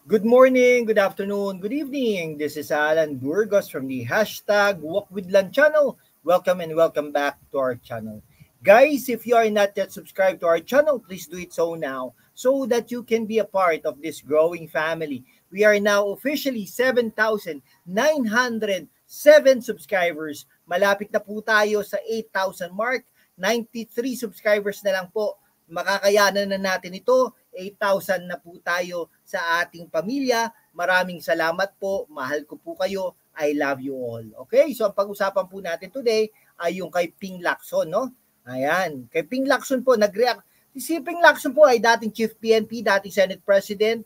Good morning, good afternoon, good evening. This is Alan Burgos from the hashtag Walk with Lan channel. Welcome and welcome back to our channel. Guys, if you are not yet subscribed to our channel, please do it so now so that you can be a part of this growing family. We are now officially 7,907 subscribers. Malapit na po tayo sa 8,000 mark. 93 subscribers na lang po. Makakayanan na natin ito. 8,000 na po tayo sa ating pamilya. Maraming salamat po. Mahal ko po kayo. I love you all. Okay? So ang pag-usapan po natin today ay yung kay Ping Lacson, no? Ayan. Kay Ping Lacson po, nag-react. Si Ping Lacson po ay dating Chief PNP, dating Senate President,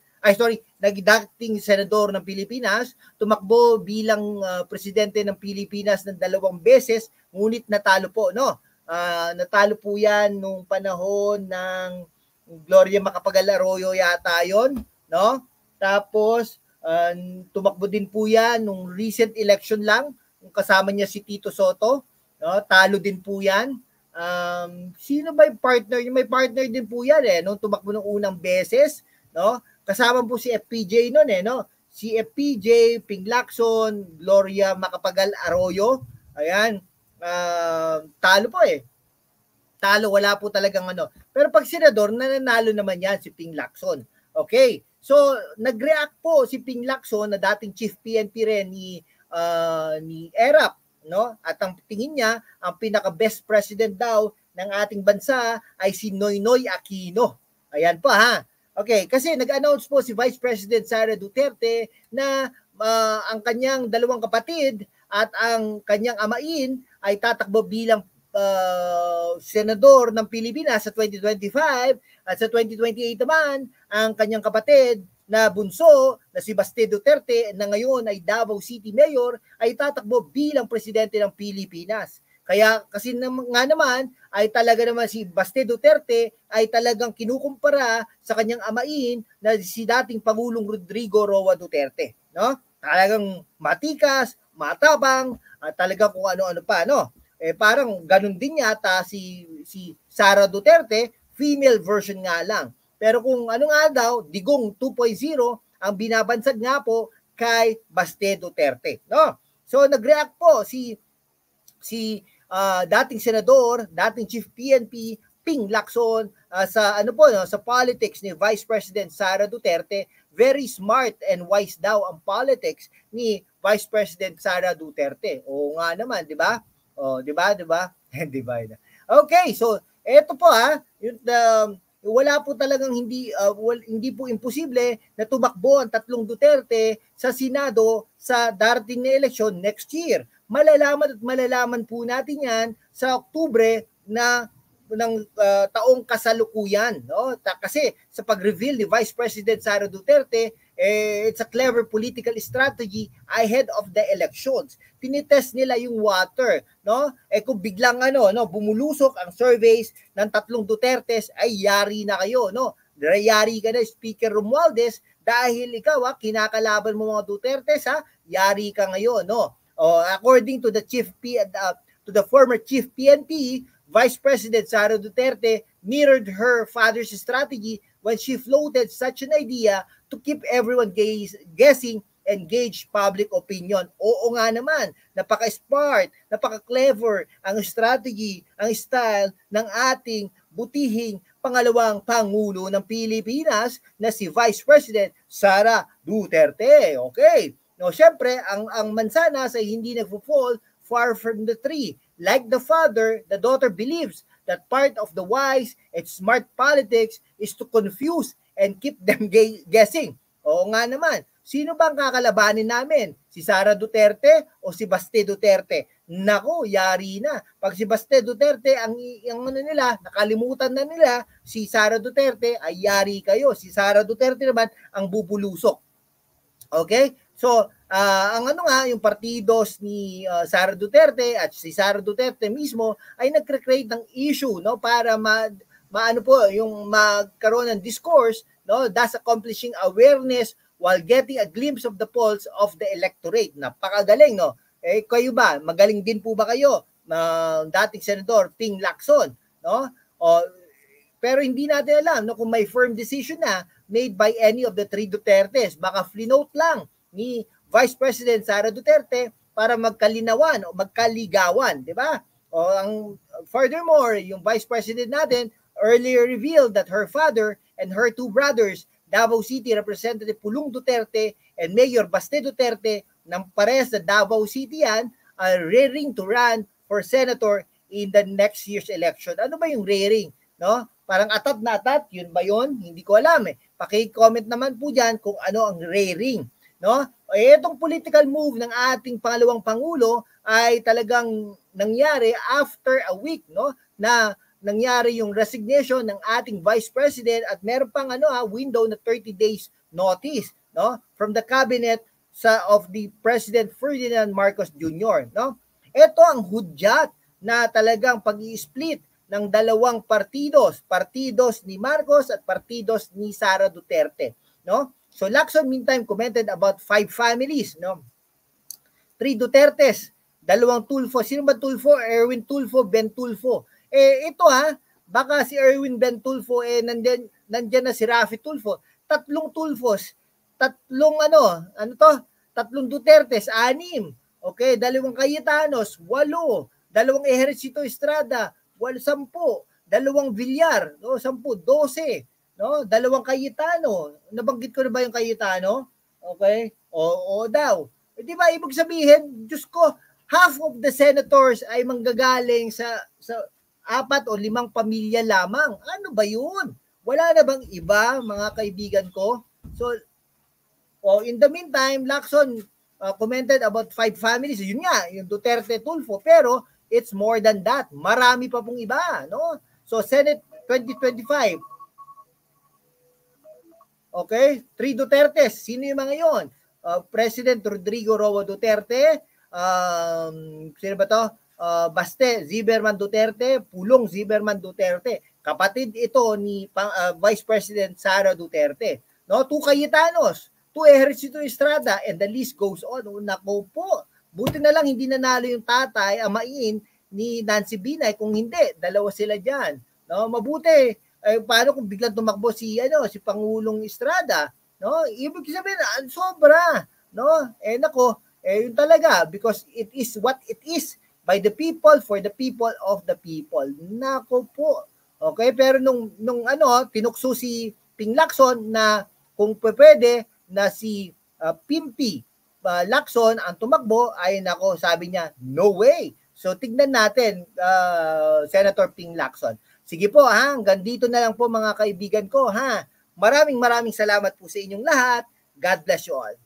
dating Senador ng Pilipinas, tumakbo bilang presidente ng Pilipinas ng 2 beses, ngunit natalo po, no? Natalo po yan nung panahon ng Gloria Macapagal Arroyo yata yon, no? Tapos tumakbo din po yan nung recent election lang, kasama niya si Tito Soto, no? Talo din po yan. Sino ba yung partner? May partner din po yan nung tumakbo ng unang beses, no? Kasama po si FPJ noon no? Si FPJ, Ping Lacson, Gloria Macapagal Arroyo. Ayan. Talo po Talo, wala po talagang ano. Pero pag senador, nananalo naman yan si Ping Lacson. Okay. So, nag-react po si Ping Lacson na dating Chief PNP rin ni ERAP, no? At ang tingin niya, ang pinaka-best president daw ng ating bansa ay si Noynoy Aquino. Ayan po ha. Okay, kasi nag-announce po si Vice President Sara Duterte na ang kanyang 2 kapatid at ang kanyang amain ay tatakbo bilang senador ng Pilipinas sa 2025 at sa 2028 naman ang kanyang kapatid na bunso na si Baste Duterte na ngayon ay Davao City Mayor ay tatakbo bilang presidente ng Pilipinas. Kaya kasi nga naman ay talaga naman si Baste Duterte ay talagang kinukumpara sa kanyang amain na si dating Pangulong Rodrigo Roa Duterte, no? Talagang matikas, matabang, at talagang kung ano-ano pa, no? Parang ganun din yata si Sara Duterte, female version nga lang. Pero kung ano nga daw, Digong 2.0 ang binabansag nga po kay Baste Duterte, no? So nag-react po si dating senador, dating Chief PNP Ping Lacson sa sa politics ni Vice President Sara Duterte. Very smart and wise daw ang politics ni Vice President Sara Duterte. Oo nga naman, 'di ba? Oh, 'di ba? Hindi ba? Okay, so eto po wala po talagang hindi po imposible na tumakbo ang 3 Duterte sa Senado sa darating na eleksyon next year. Malalaman po natin 'yan sa Oktubre ng taong kasalukuyan, no? Kasi sa pag-reveal ni Vice President Sara Duterte, it's a clever political strategy ahead of the elections. Tinitest nila yung water, no? Kung biglang bumulusok ang surveys ng 3 Dutertes, ay yari na kayo, no? Yari ka na, Speaker Romualdez, dahil ikaw kinakalaban mo mga Dutertes, yari ka ngayon, no? According to the former Chief PNP, Vice President Sara Duterte mirrored her father's strategy when she floated such an idea to keep everyone guessing and gauge public opinion. Oo nga naman, napaka-smart, napaka-clever ang strategy, ang style ng ating butihing pangalawang Pangulo ng Pilipinas na si Vice President Sara Duterte. Okay. No, syempre, ang mansanas ay hindi nagfo-fall far from the tree. Like the father, the daughter believes that part of the wise and smart politics is to confuse and keep them guessing. Oo nga naman. Sino bang kakalabanin namin? Si Sara Duterte o si Baste Duterte? Nako, yari na. Pag si Baste Duterte, ang nakalimutan na nila, si Sara Duterte, ay yari kayo. Si Sara Duterte naman ang bubulusok. Okay? So, yung partidos ni Sara Duterte at si Sara Duterte mismo ay nagcreate ng issue, no, para yung magkaroon ng discourse, no, thus accomplishing awareness while getting a glimpse of the pulse of the electorate. Napakagaling, no? Kayo ba, magaling din po ba kayo dating senador Ping Lacson, no? Pero hindi natin alam, no, kung may firm decision na made by any of the three Dutertes. Baka flinote lang ni Vice President Sara Duterte para magkalinawan o magkaligawan, di ba? O furthermore, yung Vice President natin earlier revealed that her father and her two brothers, Davao City Representative Pulong Duterte and Mayor Baste Duterte, ng pares sa Davao City yan, are raring to run for senator in the next year's election. Ano ba yung raring? No? Parang atat na atat, yun ba yun? Hindi ko alam eh. Paki-comment naman po dyan kung ano ang raring. No? Itong political move ng ating pangalawang pangulo ay talagang nangyari after a week, no? Na nangyari yung resignation ng ating Vice President at meron pang window na 30 days notice, no? From the cabinet of the President Ferdinand Marcos Jr., no? Ito ang hudyat na talagang pag-i-split ng dalawang partidos ni Marcos at partidos ni Sara Duterte, no? So Lacson meantime commented about 5 families, no? 3 Dutertes, 2 Tulfo. Sino ba Tulfo? Erwin Tulfo, Ben Tulfo. Ito baka si Erwin Ben Tulfo nandiyan na si Rafi Tulfo. 3 Tulfos, 3 3 Dutertes, 6. Okay, 2 Cayetanos, 8. 2 Ejercito Estrada, 10. 2 Villar, 10, 12. No, 2 Cayetano. Nabanggit ko na ba yung Cayetano? Okay? Oo daw. Di ba ibig sabihin, Diyos ko, half of the senators ay manggagaling sa 4 o 5 pamilya lamang. Ano ba yun? Wala na bang iba, mga kaibigan ko? So, in the meantime, Lacson commented about 5 families. Yun nga, yung Duterte Tulfo. Pero, it's more than that. Marami pa pong iba. No? So, Senate 2025. Okay? 3 Dutertes. Sino yung mga yun? President Rodrigo Roa Duterte. Sino ba to? Baste Zimmerman Duterte. Pulong Zimmerman Duterte. Kapatid ito ni Vice President Sara Duterte. No? 2 Cayetanos. 2 Ejercito Estrada. And the list goes on. Nako po. Buti na lang hindi nanalo yung tatay, amain ni Nancy Binay. Kung hindi, 2 sila dyan. No? Mabuti. Paano kung biglang tumakbo si Pangulong Estrada, no? Ibig sabihin sobra, no? Nako, yun talaga because it is what it is by the people for the people of the people. Nako po. Okay, pero nung tinukso si Ping Lacson na kung pwede na si Pimpi Lacson ang tumakbo, ay nako, sabi niya, no way. So tignan natin Senator Ping Lacson. Sige po hanggang dito na lang po mga kaibigan ko Maraming salamat po sa inyong lahat. God bless you all.